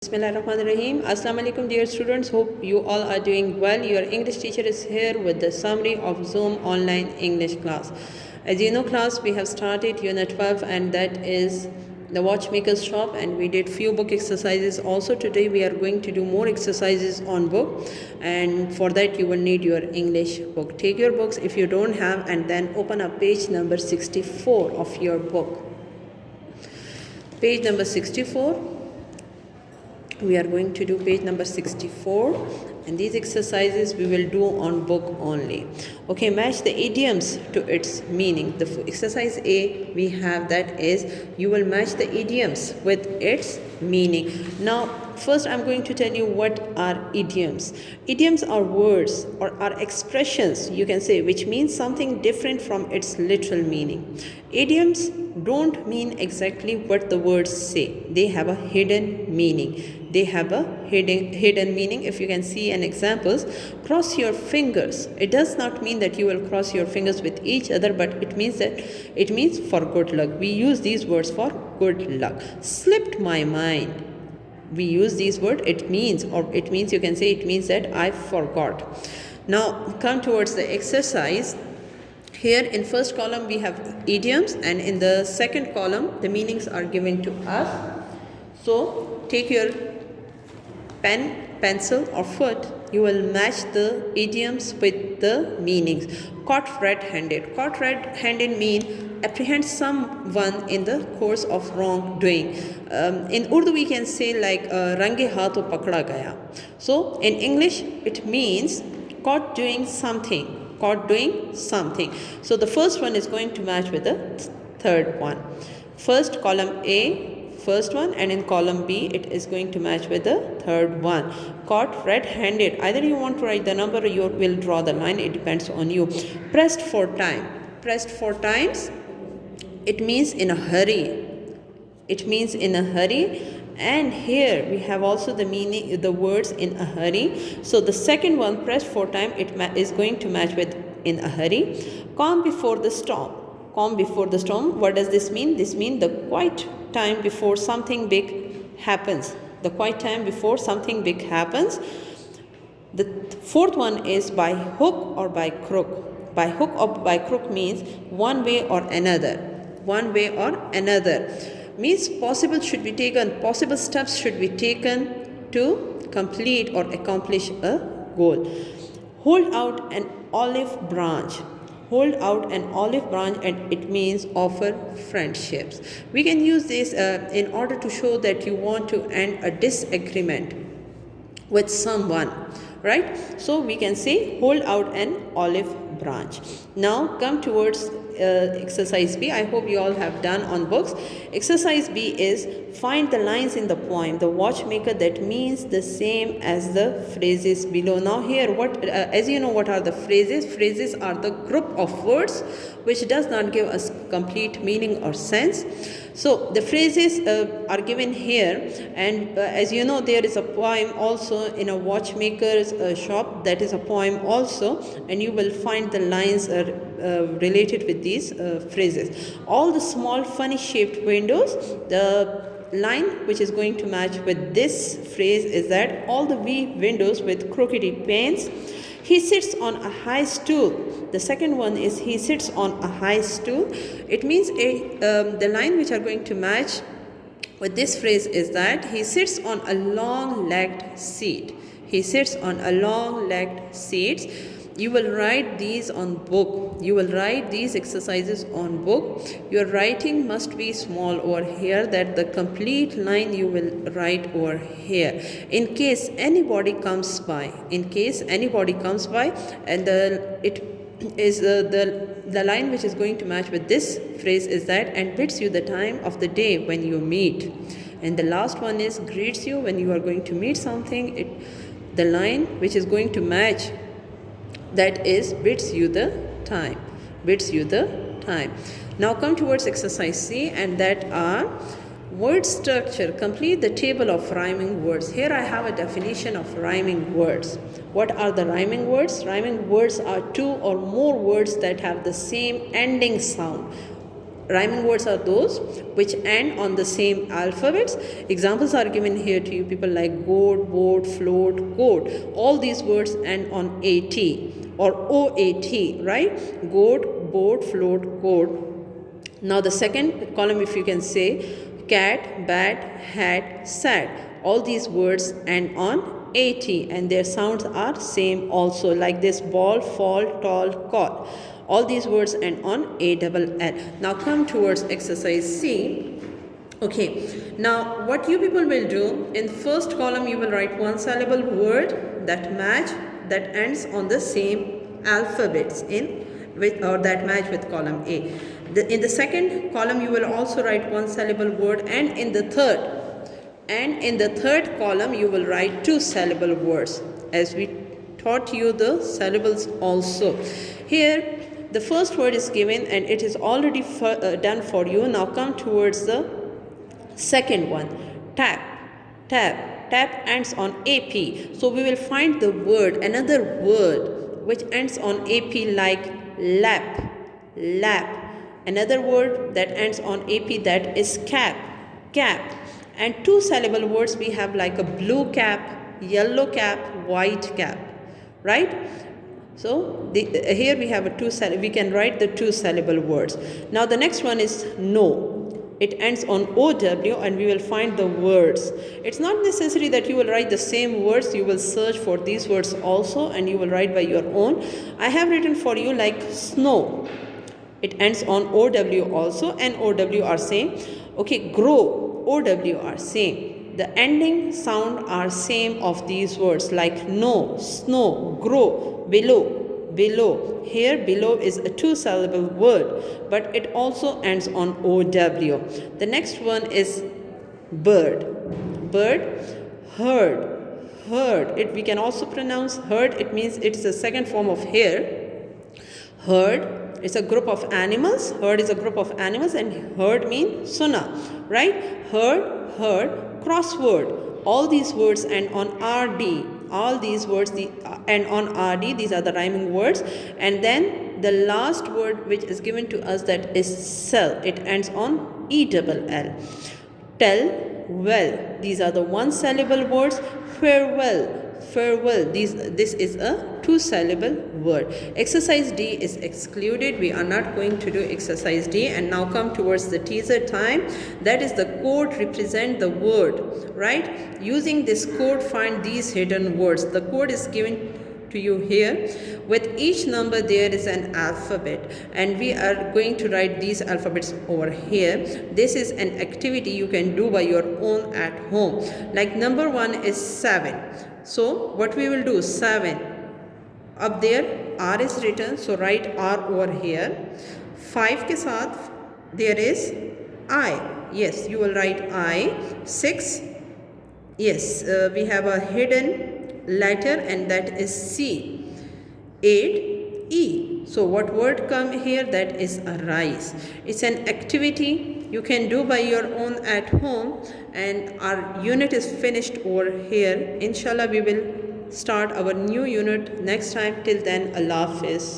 Bismillahirrahmanirrahim. Assalamu alaikum dear students. Hope you all are doing well. Your English teacher is here with the summary of Zoom online English class. As you know class, we have started unit 12 and that is the watchmaker's shop, and we did few book exercises. Also today we are going to do more exercises on book, and for that you will need your English book. Take your books if you don't have and then open up page number 64 of your book. Page number 64. We are going to do page number 64, and these exercises we will do on book only. Okay, match the idioms to its meaning. The exercise A we have, that is you will match the idioms with its meaning. Now first I'm going to tell you what are idioms. Idioms are words or are expressions, you can say, which means something different from its literal meaning. Idioms don't mean exactly what the words say. They have a hidden meaning. They have a hidden meaning. If you can see an examples, cross your fingers. It does not mean that you will cross your fingers with each other, but it means for good luck. We use these words for good luck. Slipped my mind. We use these words. It means you can say it means that I forgot. Now come towards the exercise. Here in first column we have idioms, and in the second column the meanings are given to us. So take your pen, pencil or foot. You will match the idioms with the meanings. Caught red-handed. Caught red-handed mean apprehend someone in the course of wrongdoing. In Urdu we can say like range haath pakda gaya. So in English it means caught doing something. Caught doing something. So the first one is going to match with the third one. First column A, first one, and in column B it is going to match with the third one. Caught red-handed. Either you want to write the number or you will draw the line. It depends on you. Pressed for time. Pressed for times. It means in a hurry. It means in a hurry. And here we have also the meaning, the words in a hurry. So the second one, pressed for time, it is going to match with in a hurry. Calm before the storm. Calm before the storm. What does this mean? This means the quiet time before something big happens. The quiet time before something big happens. The fourth one is by hook or by crook. By hook or by crook means one way or another. One way or another. Means possible steps should be taken to complete or accomplish a goal. Hold out an olive branch. Hold out an olive branch, and it means offer friendships. We can use this in order to show that you want to end a disagreement with someone, right? So we can say hold out an olive branch. Now come towards exercise B. I hope you all have done on books. Exercise B is find the lines in the poem The Watchmaker that means the same as the phrases below. Now here as you know, what are the phrases? Phrases are the group of words which does not give us complete meaning or sense. So the phrases are given here, and as you know, there is a poem also in a watchmaker's shop. That is a poem also, and you will find the lines related with these phrases. All the small funny shaped windows. The line which is going to match with this phrase is that all the windows with crookedy panes. He sits on a high stool. The second one is he sits on a high stool. It means the line which are going to match with this phrase is that he sits on a long-legged seat. He sits on a long-legged seat. You will write these on book. You will write these exercises on book. Your writing must be small over here, that the complete line you will write over here. In case anybody comes by, and the line which is going to match with this phrase is that and bids you the time of the day when you meet. And the last one is greets you when you are going to meet something. The line which is going to match, that is bids you the time. Bids you the time. Now come towards exercise C, and that are word structure. Complete the table of rhyming words. Here I have a definition of rhyming words. What are the rhyming words? Rhyming words are two or more words that have the same ending sound. rhyming words are those which end on the same alphabets. Examples are given here to you, people like goat, boat, float, coat. All these words end on AT or OAT, right? Goat, boat, float, coat. Now the second column, if you can say, cat, bat, hat, sat. All these words end on AT and their sounds are same also, like this: ball, fall, tall, call. All these words end on ALL. Now come towards exercise C. Okay, now what you people will do, in first column you will write one syllable word that ends on the same alphabets or that match with column A. In the second column you will also write one syllable word, and in the third column you will write two syllable words, as we taught you the syllables also. Here the first word is given and it is already done for you. Now come towards the second one. Tap ends on AP, so we will find the word, another word which ends on AP, like lap. Another word that ends on AP, that is cap. And two syllable words we have, like a blue cap, yellow cap, white cap, right? So here we have we can write the two syllable words. Now the next one is no. It ends on OW and we will find the words. It's not necessary that you will write the same words. You will search for these words also and you will write by your own. I have written for you like snow. It ends on OW also, and OW are same. Okay, grow, OW are same. The ending sound are same of these words, like no, snow, grow, below. Here below is a two syllable word, but it also ends on OW. The next one is bird. Herd. We can also pronounce herd. It means it's the second form of hare. Herd, it's a group of animals. Herd is a group of animals, and herd means suna, right? Herd, crossword. All these words end on RD. All these words end on RD. These are the rhyming words. And then the last word which is given to us, that is sell. It ends on ELL. Tell, well. These are the one syllable words. Farewell. This is a two syllable word. Exercise D is excluded. We are not going to do exercise D. And now come towards the teaser time. That is the code represent the word, right? Using this code, find these hidden words. The code is given to you here. With each number there is an alphabet, and we are going to write these alphabets over here. This is an activity you can do by your own at home. Like number 1 is 7. So what we will do, 7. Up there R is written, so write R over here. 5 ke saath there is I. Yes, you will write I. 6. Yes, we have a hidden letter, and that is C. 8, E. So what word come here? That is a rice. It's an activity you can do by your own at home, and our unit is finished over here. Inshallah, we will start our new unit next time. Till then, Allah Hafiz.